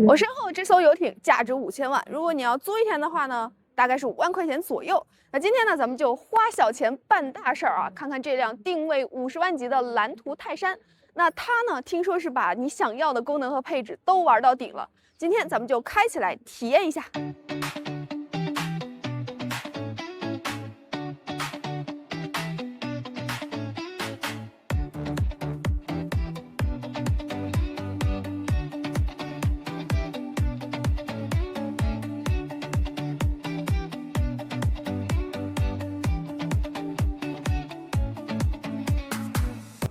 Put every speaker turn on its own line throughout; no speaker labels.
我身后这艘游艇价值5000万，如果你要租一天的话呢，大概是5万块钱左右。那今天呢，咱们就花小钱办大事儿啊，看看这辆定位50万级的蓝图泰山。那它呢，听说是把你想要的功能和配置都玩到顶了。今天咱们就开起来体验一下。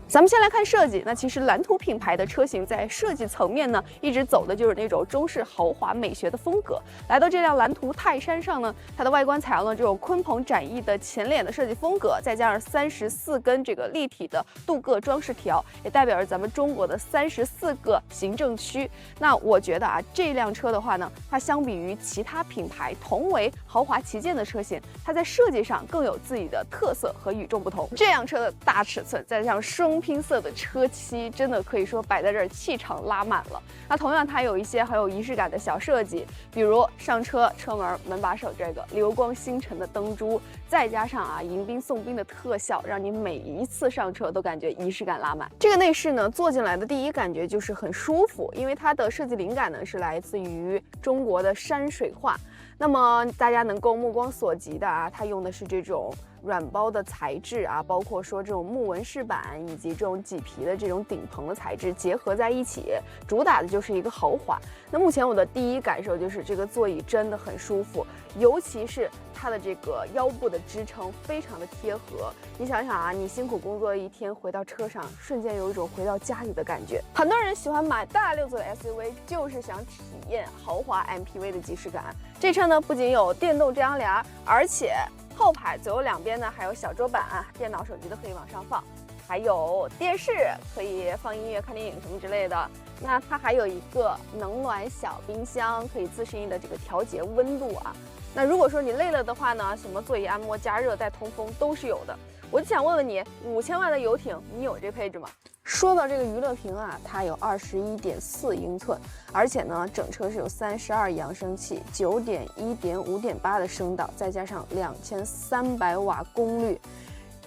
咱们先来看设计。那其实蓝图品牌的车型在设计层面呢，一直走的就是那种中式豪华美学的风格。来到这辆蓝图泰山上呢，它的外观采用了这种鲲鹏展翼的前脸的设计风格，再加上34根这个立体的镀铬装饰条，也代表着咱们中国的34个行政区。那我觉得啊，这辆车的话呢，它相比于其他品牌同为豪华旗舰的车型，它在设计上更有自己的特色和与众不同。这辆车的大尺寸，再加上双拼色的车漆，真的可以说摆在这儿气场拉满了。那同样它有一些很有仪式感的小设计，比如上车车门门把手这个流光星辰的灯珠，再加上啊迎宾送宾的特效，让你每一次上车都感觉仪式感拉满。这个内饰呢，坐进来的第一感觉就是很舒服，因为它的设计灵感呢是来自于中国的山水画。那么大家能够目光所及的啊，它用的是这种软包的材质啊，包括说这种木纹饰板以及这种麂皮的这种顶棚的材质结合在一起，主打的就是一个豪华。那目前我的第一感受就是这个座椅真的很舒服，尤其是它的这个腰部的支撑非常的贴合。你想想啊，你辛苦工作了一天，回到车上，瞬间有一种回到家里的感觉。很多人喜欢买大6座的 SUV， 就是想体验豪华 MPV 的即视感。这车呢，不仅有电动遮阳帘，而且后排左右两边呢还有小桌板啊，电脑、手机都可以往上放，还有电视可以放音乐、看电影什么之类的。那它还有一个冷暖小冰箱，可以自适应的这个调节温度啊。那如果说你累了的话呢，什么座椅按摩、加热、带通风都是有的。我就想问问你，5000万的游艇，你有这配置吗？说到这个娱乐屏啊，它有21.4英寸，而且呢，整车是有32扬声器、9点、1点、5.8的声道，再加上2300瓦功率。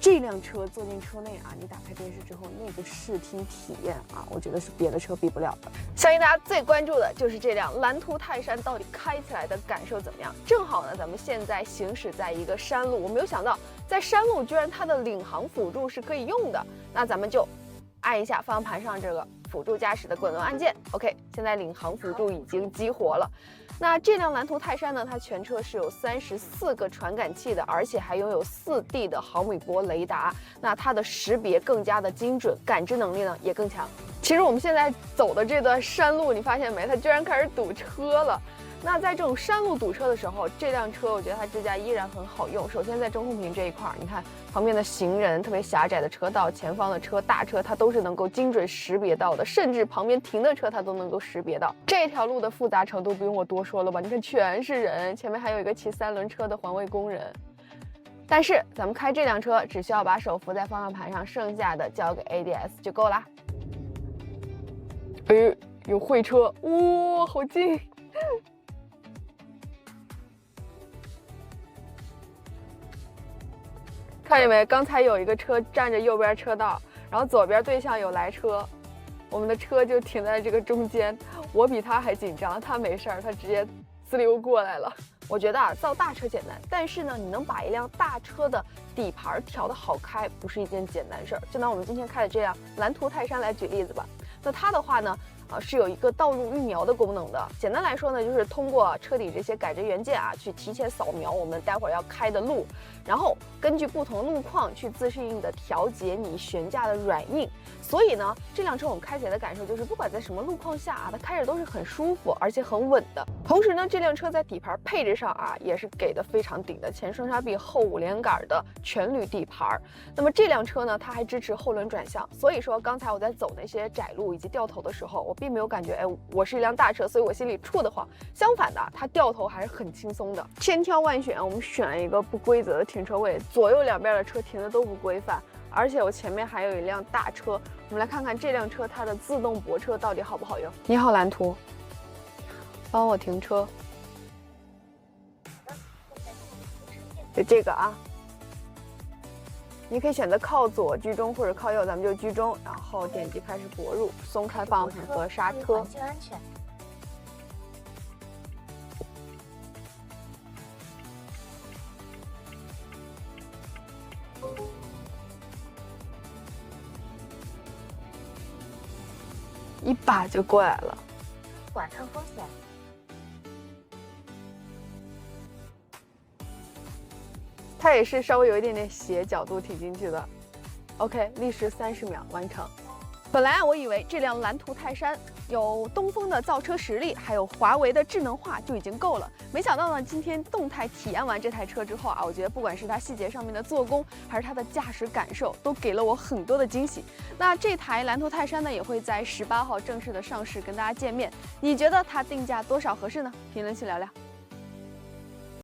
这辆车坐进车内啊，你打开电视之后，那个视听体验啊，我觉得是别的车比不了的。相信大家最关注的就是这辆蓝图泰山到底开起来的感受怎么样？正好呢，咱们现在行驶在一个山路，我没有想到在山路居然它的领航辅助是可以用的。那咱们就按一下方向盘上这个辅助驾驶的滚轮按键 ，OK， 现在领航辅助已经激活了。那这辆蓝图泰山呢，它全车是有34个传感器的，而且还拥有4D 的毫米波雷达。那它的识别更加的精准，感知能力呢也更强。其实我们现在走的这段山路，你发现没？它居然开始堵车了。那在这种山路堵车的时候，这辆车我觉得它支架依然很好用。首先在中控屏这一块，你看旁边的行人、特别狭窄的车道、前方的车、大车，它都是能够精准识别到的，甚至旁边停的车它都能够识别到。这条路的复杂程度不用我多说了吧？你看全是人，前面还有一个骑3轮车的环卫工人。但是咱们开这辆车只需要把手扶在方向盘上，剩下的交给 ADS 就够啦。哎，有会车，哇，好近！看见没？刚才有一个车占着右边车道，然后左边对向有来车，我们的车就停在这个中间。我比他还紧张，他没事儿，他直接滋溜过来了。我觉得啊，造大车简单，但是呢，你能把一辆大车的底盘调得好开，不是一件简单事儿。就拿我们今天开的这辆蓝图泰山来举例子吧。那它的话呢，是有一个道路预瞄的功能的。简单来说呢，就是通过车底这些感知元件啊，去提前扫描我们待会儿要开的路，然后根据不同路况去自适应的调节你悬架的软硬。所以呢，这辆车我们开起来的感受就是，不管在什么路况下啊，它开着都是很舒服，而且很稳的。同时呢，这辆车在底盘配置上啊，也是给的非常顶的，前双叉臂后5连杆的全铝底盘。那么这辆车呢，它还支持后轮转向，所以说刚才我在走那些窄路以及掉头的时候，我并没有感觉，哎，我是一辆大车，所以我心里怵得慌。相反的，它掉头还是很轻松的。千挑万选，我们选了一个不规则的停车位，左右两边的车停的都不规范。而且我前面还有一辆大车，我们来看看这辆车它的自动泊车到底好不好用。你好，蓝图，帮我停车。就这个啊，你可以选择靠左居中或者靠右，咱们就居中，然后点击开始泊入，松开方向盘和刹车。
环境安全。
一把就过来了。
管控风险。
它也是稍微有一点点斜角度挺进去的。OK， 历时30秒完成。本来我以为这辆蓝图泰山有东风的造车实力，还有华为的智能化就已经够了。没想到呢，今天动态体验完这台车之后啊，我觉得不管是它细节上面的做工，还是它的驾驶感受，都给了我很多的惊喜。那这台蓝图泰山呢，也会在18号正式的上市跟大家见面。你觉得它定价多少合适呢？评论区聊聊。